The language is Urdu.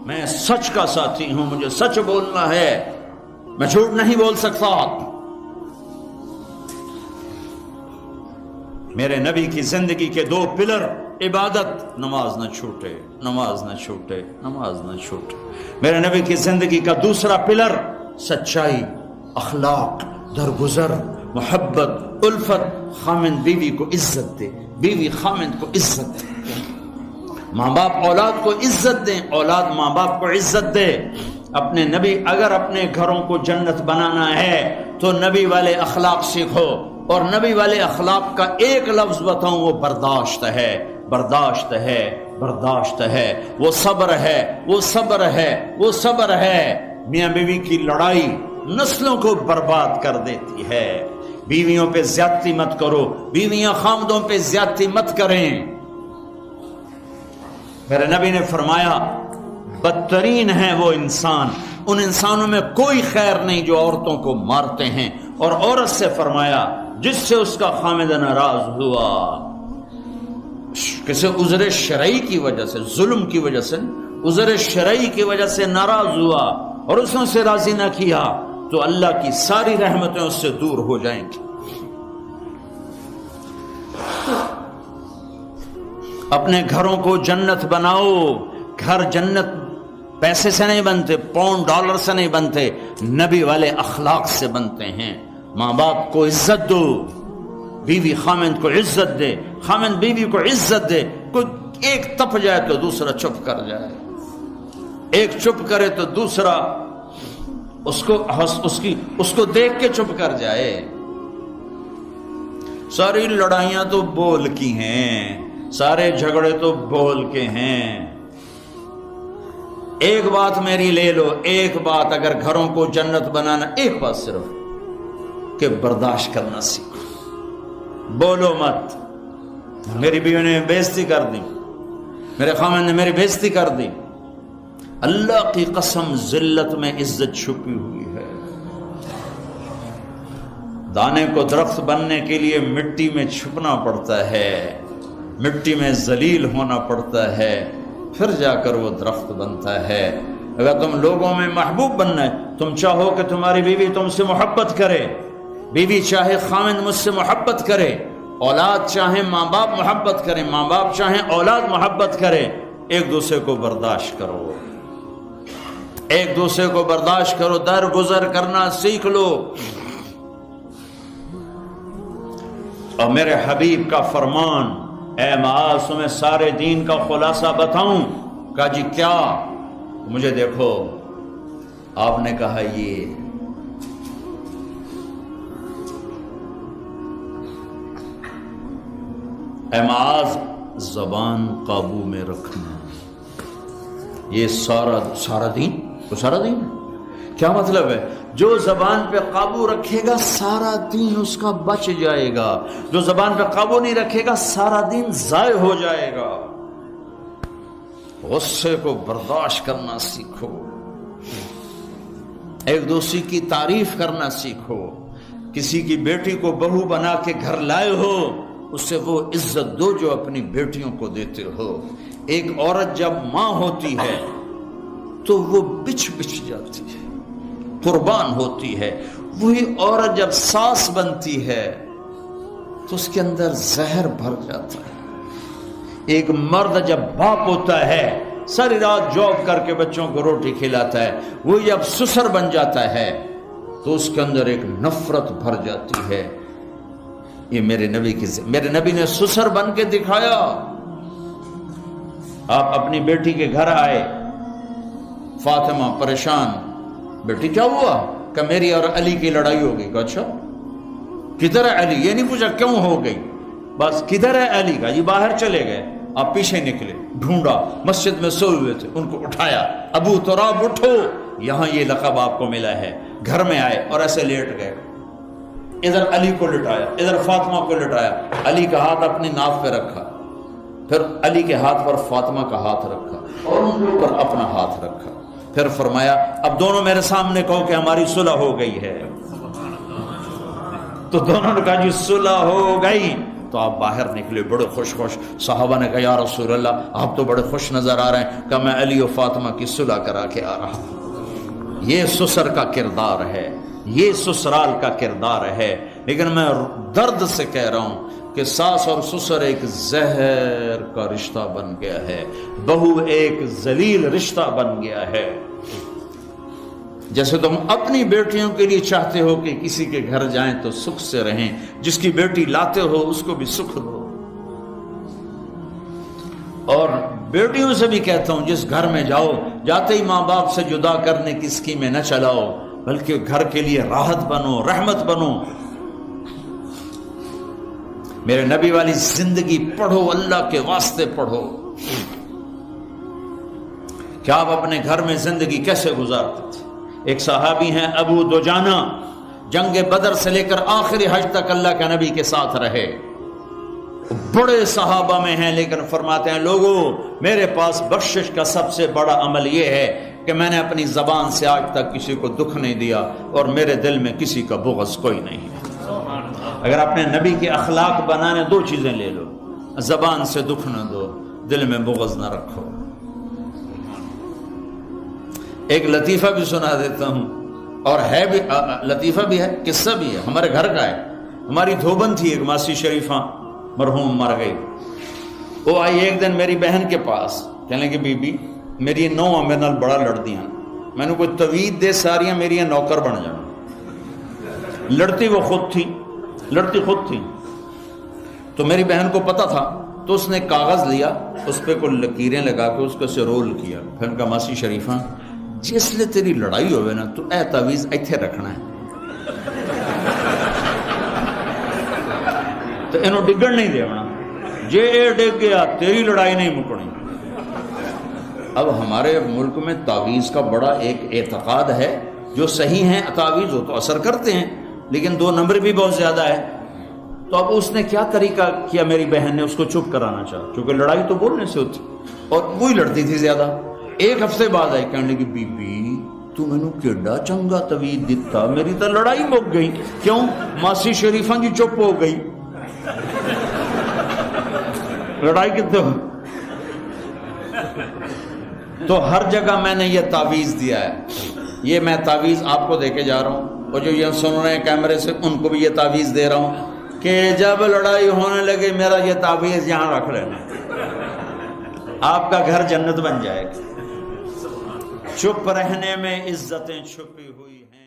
میں سچ کا ساتھی ہوں، مجھے سچ بولنا ہے، میں جھوٹ نہیں بول سکتا۔ میرے نبی کی زندگی کے دو پلر، عبادت، نماز نہ چھوٹے، نماز نہ چھوٹے، نماز نہ چھوٹے۔ میرے نبی کی زندگی کا دوسرا پلر، سچائی، اخلاق، درگزر، محبت، الفت، خامند بیوی کو عزت دے، بیوی خامند کو عزت دے، ماں باپ اولاد کو عزت دیں، اولاد ماں باپ کو عزت دے۔ اپنے نبی، اگر اپنے گھروں کو جنت بنانا ہے تو نبی والے اخلاق سیکھو، اور نبی والے اخلاق کا ایک لفظ بتاؤں، وہ برداشت ہے، برداشت ہے، برداشت ہے، وہ صبر ہے، وہ صبر ہے، وہ صبر ہے۔ میاں بیوی کی لڑائی نسلوں کو برباد کر دیتی ہے۔ بیویوں پہ زیادتی مت کرو، بیویاں خامدوں پہ زیادتی مت کریں۔ میرے نبی نے فرمایا بدترین ہے وہ انسان، ان انسانوں میں کوئی خیر نہیں جو عورتوں کو مارتے ہیں، اور عورت سے فرمایا جس سے اس کا خامد ناراض ہوا، کسی عذر شرعی کی وجہ سے، ظلم کی وجہ سے، عذر شرعی کی وجہ سے ناراض ہوا اور اس نے اسے راضی نہ کیا، تو اللہ کی ساری رحمتیں اس سے دور ہو جائیں گی۔ اپنے گھروں کو جنت بناؤ۔ گھر جنت پیسے سے نہیں بنتے، پاؤنڈ ڈالر سے نہیں بنتے، نبی والے اخلاق سے بنتے ہیں۔ ماں باپ کو عزت دو، بیوی خامند کو عزت دے، خامند بیوی کو عزت دے۔ کوئی ایک تپ جائے تو دوسرا چپ کر جائے، ایک چپ کرے تو دوسرا اس کو دیکھ کے چپ کر جائے۔ ساری لڑائیاں تو بول کی ہیں، سارے جھگڑے تو بول کے ہیں۔ ایک بات میری لے لو، ایک بات اگر گھروں کو جنت بنانا، ایک بات صرف کہ برداشت کرنا سیکھو، بولو مت۔ میری بیوی نے بےعزتی کر دی، میرے خامن نے میری بےعزتی کر دی، اللہ کی قسم ذلت میں عزت چھپی ہوئی ہے۔ دانے کو درخت بننے کے لیے مٹی میں چھپنا پڑتا ہے، مٹی میں ذلیل ہونا پڑتا ہے، پھر جا کر وہ درخت بنتا ہے۔ اگر تم لوگوں میں محبوب بننا ہے، تم چاہو کہ تمہاری بیوی تم سے محبت کرے، بیوی چاہے خامند مجھ سے محبت کرے، اولاد چاہے ماں باپ محبت کرے، ماں باپ چاہے اولاد محبت کرے، ایک دوسرے کو برداشت کرو، ایک دوسرے کو برداشت کرو، درگزر کرنا سیکھ لو۔ اور میرے حبیب کا فرمان، اے معاذ تمہیں سارے دین کا خلاصہ بتاؤں؟ کہا جی کیا؟ مجھے دیکھو، آپ نے کہا یہ اے معاذ زبان قابو میں رکھنا، یہ سارا دین، تو سارا دین کیا مطلب ہے؟ جو زبان پہ قابو رکھے گا سارا دین اس کا بچ جائے گا، جو زبان پہ قابو نہیں رکھے گا سارا دین ضائع ہو جائے گا۔ غصے کو برداشت کرنا سیکھو، ایک دوسرے کی تعریف کرنا سیکھو۔ کسی کی بیٹی کو بہو بنا کے گھر لائے ہو، اس سے وہ عزت دو جو اپنی بیٹیوں کو دیتے ہو۔ ایک عورت جب ماں ہوتی ہے تو وہ بچ جاتی ہے، قربان ہوتی ہے۔ وہی عورت جب ساس بنتی ہے تو اس کے اندر زہر بھر جاتا ہے۔ ایک مرد جب باپ ہوتا ہے، ساری رات جاب کر کے بچوں کو روٹی کھلاتا ہے، وہ جب سسر بن جاتا ہے تو اس کے اندر ایک نفرت بھر جاتی ہے۔ یہ میرے نبی نے سسر بن کے دکھایا۔ آپ اپنی بیٹی کے گھر آئے، فاطمہ پریشان، بیٹی کیا ہوا؟ کہ میری اور علی کی لڑائی ہو گئی۔ اچھا کدھر ہے علی؟ یہ نہیں پوچھا کیوں ہو گئی، بس کدھر ہے علی؟ کا یہ باہر چلے گئے۔ آپ پیچھے نکلے، ڈھونڈا، مسجد میں سوئے ہوئے تھے، ان کو اٹھایا، ابو تراب اٹھو، یہاں یہ لقب آپ کو ملا ہے۔ گھر میں آئے اور ایسے لیٹ گئے، ادھر علی کو لٹایا، ادھر فاطمہ کو لٹایا، علی کا ہاتھ اپنی ناف پہ رکھا، پھر علی کے ہاتھ پر فاطمہ کا ہاتھ رکھا اور ان کے اوپر اپنا ہاتھ رکھا، پھر فرمایا اب دونوں میرے سامنے کہو کہ ہماری صلح ہو گئی ہے۔ تو دونوں نے کہا جی صلح ہو گئی۔ تو آپ باہر نکلے بڑے خوش خوش. صحابہ نے کہا یا رسول اللہ آپ تو بڑے خوش نظر آ رہے ہیں. کہا میں علی و فاطمہ کی صلح کرا کے آ رہا ہوں. یہ سسر کا کردار ہے, یہ سسرال کا کردار ہے. لیکن میں درد سے کہہ رہا ہوں کہ ساس اور سسر ایک زہر کا رشتہ بن گیا ہے, بہو ایک ذلیل رشتہ بن گیا ہے. جیسے تم اپنی بیٹیوں کے لیے چاہتے ہو کہ کسی کے گھر جائیں تو سکھ سے رہیں, جس کی بیٹی لاتے ہو اس کو بھی سکھ دو. اور بیٹیوں سے بھی کہتا ہوں جس گھر میں جاؤ جاتے ہی ماں باپ سے جدا کرنے کی اسکیمیں نہ چلاؤ, بلکہ گھر کے لیے راحت بنو, رحمت بنو. میرے نبی والی زندگی پڑھو, اللہ کے واسطے پڑھو کہ آپ اپنے گھر میں زندگی کیسے گزارتے تھے. ایک صحابی ہیں ابو دجانہ, جنگ بدر سے لے کر آخری حج تک اللہ کے نبی کے ساتھ رہے. بڑے صحابہ میں ہیں, لیکن فرماتے ہیں لوگوں میرے پاس بخشش کا سب سے بڑا عمل یہ ہے کہ میں نے اپنی زبان سے آج تک کسی کو دکھ نہیں دیا, اور میرے دل میں کسی کا بغض کوئی نہیں ہے. اگر اپنے نبی کے اخلاق بنانے دو چیزیں لے لو, زبان سے دکھ نہ دو, دل میں بغض نہ رکھو. ایک لطیفہ بھی سنا دیتا ہوں, اور ہے بھی لطیفہ بھی ہے, قصہ بھی ہے, ہمارے گھر کا ہے. ہماری دھوبن تھی ایک ماسی شریفہ, مرحوم مر گئی. وہ آئی ایک دن میری بہن کے پاس, کہنے لگی بی بی میری نو میرے نال بڑا لڑتی ہیں, میں نے کوئی توید دے ساریاں میری نوکر بن جانا. لڑتی وہ خود تھی, لڑتی خود تھی. تو میری بہن کو پتا تھا, تو اس نے کاغذ لیا, اس پہ کوئی لکیریں لگا کے اس کو سے رول کیا. پھر کہا ماسی شریفہ جس لئے تیری لڑائی ہوئے نا تو اے تعویذ ایتھے رکھنا ہے, تو انہوں ڈگڑ نہیں دیونا, جے اے ڈگ گیا تیری لڑائی نہیں مکڑی. اب ہمارے ملک میں تعویذ کا بڑا ایک اعتقاد ہے, جو صحیح ہیں تعویذ ہو تو اثر کرتے ہیں, لیکن 2 نمبر بھی بہت زیادہ ہے. تو اب اس نے کیا طریقہ کیا, میری بہن نے اس کو چپ کرانا چاہا, کیونکہ لڑائی تو بولنے سے ہوتی, اور وہی لڑتی تھی زیادہ. 1 ہفتے بعد آئی, کہنے لگی بی بی تو مینوں کیڈا چنگا توید دتا, میری تو لڑائی مک گئی. کیوں؟ ماسی شریفہ جی چپ ہو گئی, لڑائی کتنے ہو. تو ہر جگہ میں نے یہ تعویذ دیا ہے, یہ میں تعویذ آپ کو دے کے جا رہا ہوں, اور جو یہ سن رہے ہیں کیمرے سے ان کو بھی یہ تعویذ دے رہا ہوں کہ جب لڑائی ہونے لگے میرا یہ تعویذ یہاں رکھ لینا, آپ کا گھر جنت بن جائے گا. چپ رہنے میں عزتیں چھپی ہوئی ہیں.